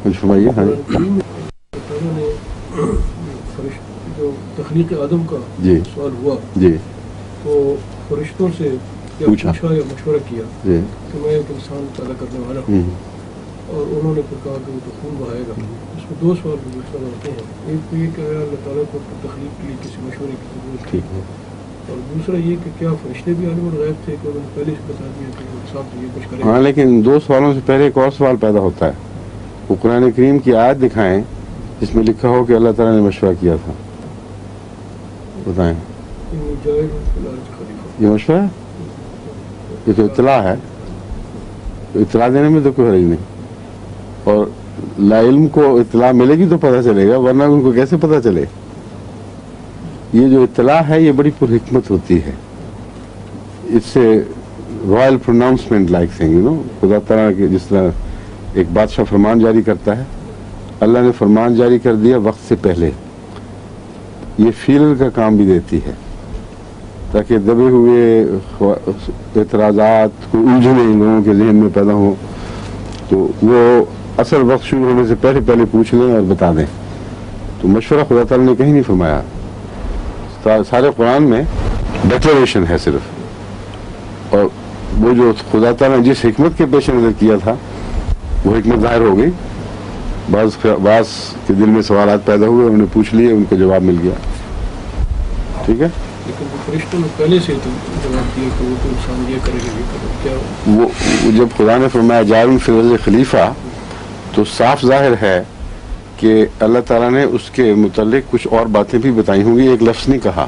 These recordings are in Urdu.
کچھ فرمائیے. ہاں جو تخلیق آدم کا جی سوال ہوا جی تو فرشتوں سے پوچھا یا مشورہ کیا جی کہ میں ایک انسان پیدا کرنے والا ہوں، اور انہوں نے پھر کہا کہ وہ تو خون بہائے گا. اس میں دو سوال پوچھنا ہوتے ہیں. ایک تو یہ کہ اللہ تعالیٰ کو تخلیق کے لیے کسی مشورے کی ضرورت تھی، اور دوسرا یہ کہ کیا فرشتے بھی عالم الغیب تھے کہ انہوں نے پہلے سے بتا دیا کہ صاحب یہ کچھ کریں. ہاں، لیکن دو سوالوں سے پہلے ایک اور سوال پیدا ہوتا ہے. وہ قرآن کریم کی آیت دکھائیں جس میں لکھا ہو کہ اللہ تعالیٰ نے مشورہ کیا تھا. بتائیں، یہ مشورہ ہے؟ یہ تو اطلاع ہے. اطلاع دینے میں تو کوئی حرج نہیں. اور لا علم کو اطلاع ملے گی تو پتہ چلے گا، ورنہ ان کو کیسے پتہ چلے؟ یہ جو اطلاع ہے یہ بڑی پرحکمت ہوتی ہے. اس سے رائل پروناؤنسمنٹ لائک تھنگ، خدا تعالیٰ کے جس طرح ایک بادشاہ فرمان جاری کرتا ہے، اللہ نے فرمان جاری کر دیا وقت سے پہلے. یہ فیلر کا کام بھی دیتی ہے تاکہ دبے ہوئے اعتراضات کو الجھنے لوگوں کے ذہن میں پیدا ہوں تو وہ اصل وقت شروع ہونے سے پہلے پوچھ لیں اور بتا دیں. تو مشورہ خدا تعالیٰ نے کہیں نہیں فرمایا. سارے قرآن میں ڈیکلریشن ہے صرف. اور وہ جو خدا تعالیٰ نے جس حکمت کے پیش نظر کیا تھا وہ حکمت ظاہر ہو گئی. بعض کے دل میں سوالات پیدا ہوئے، انہوں نے پوچھ لیے، ان کو جواب مل گیا. ٹھیک ہے. لیکن فرشتوں نے پہلے سے تو جواب دیا کہ وہ تو انسان یہ کرے گا، یہ کرے. کیا وہ جب خدا نے فرمایا جاعل فی الارض خلیفہ تو صاف ظاہر ہے کہ اللہ تعالیٰ نے اس کے متعلق کچھ اور باتیں بھی بتائی ہوں گی. ایک لفظ نہیں کہا،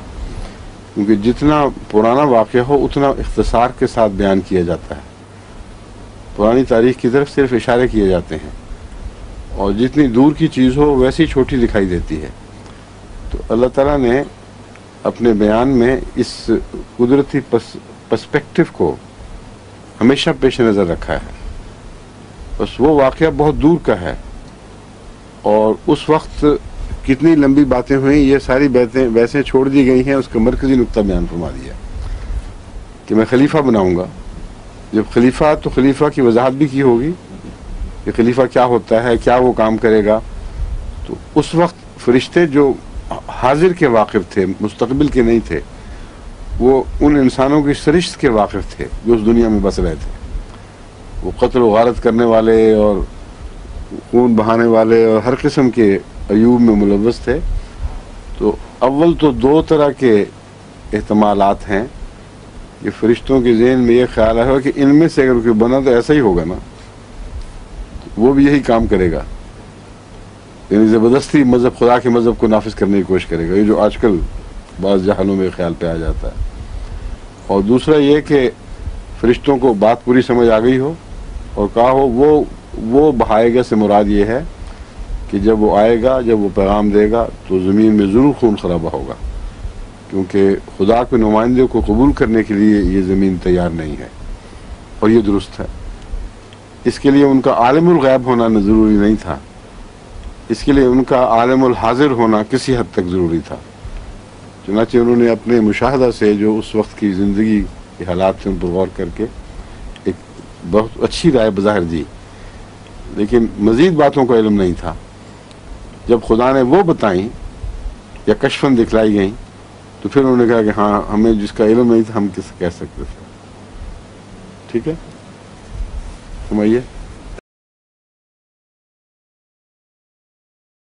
کیونکہ جتنا پرانا واقعہ ہو اتنا اختصار کے ساتھ بیان کیا جاتا ہے. پرانی تاریخ کی طرف صرف اشارے کیے جاتے ہیں، اور جتنی دور کی چیز ہو ویسی چھوٹی دکھائی دیتی ہے. تو اللہ تعالیٰ نے اپنے بیان میں اس قدرتی پرسپیکٹو کو ہمیشہ پیش نظر رکھا ہے. بس وہ واقعہ بہت دور کا ہے، اور اس وقت کتنی لمبی باتیں ہوئیں یہ ساری باتیں ویسے چھوڑ دی گئی ہیں. اس کا مرکزی نقطہ بیان فرما دیا کہ میں خلیفہ بناؤں گا. جب خلیفہ تو خلیفہ کی وضاحت بھی کی ہوگی کہ خلیفہ کیا ہوتا ہے، کیا وہ کام کرے گا. تو اس وقت فرشتے جو حاضر کے واقف تھے، مستقبل کے نہیں تھے، وہ ان انسانوں کی سرشت کے واقف تھے جو اس دنیا میں بس رہے تھے. وہ قتل و غارت کرنے والے اور خون بہانے والے اور ہر قسم کے عیوب میں ملوث تھے. تو اول تو دو طرح کے احتمالات ہیں. یہ فرشتوں کے ذہن میں یہ خیال ہے کہ ان میں سے اگر کوئی بنا تو ایسا ہی ہوگا نا، وہ بھی یہی کام کرے گا، یعنی زبردستی مذہب خدا کے مذہب کو نافذ کرنے کی کوشش کرے گا. یہ جو آج کل بعض جہانوں میں خیال پہ آ جاتا ہے. اور دوسرا یہ کہ فرشتوں کو بات پوری سمجھ آ گئی ہو اور کہا ہو وہ بہائے گا سے مراد یہ ہے کہ جب وہ آئے گا، جب وہ پیغام دے گا تو زمین میں ضرور خون خرابہ ہوگا، کیونکہ خدا کے نمائندے کو قبول کرنے کے لیے یہ زمین تیار نہیں ہے. اور یہ درست ہے. اس کے لیے ان کا عالم الغیب ہونا ضروری نہیں تھا، اس کے لیے ان کا عالم الحاضر ہونا کسی حد تک ضروری تھا. چنانچہ انہوں نے اپنے مشاہدہ سے جو اس وقت کی زندگی کے حالات سے ان پر غور کر کے ایک بہت اچھی رائے بظاہر دی، لیکن مزید باتوں کا علم نہیں تھا. جب خدا نے وہ بتائیں یا کشفاً دکھلائی گئیں تو پھر انہوں نے کہا کہ ہاں ہمیں جس کا علم نہیں تھا ہم کس کہہ سکتے تھے. ٹھیک ہے، سمجھیے.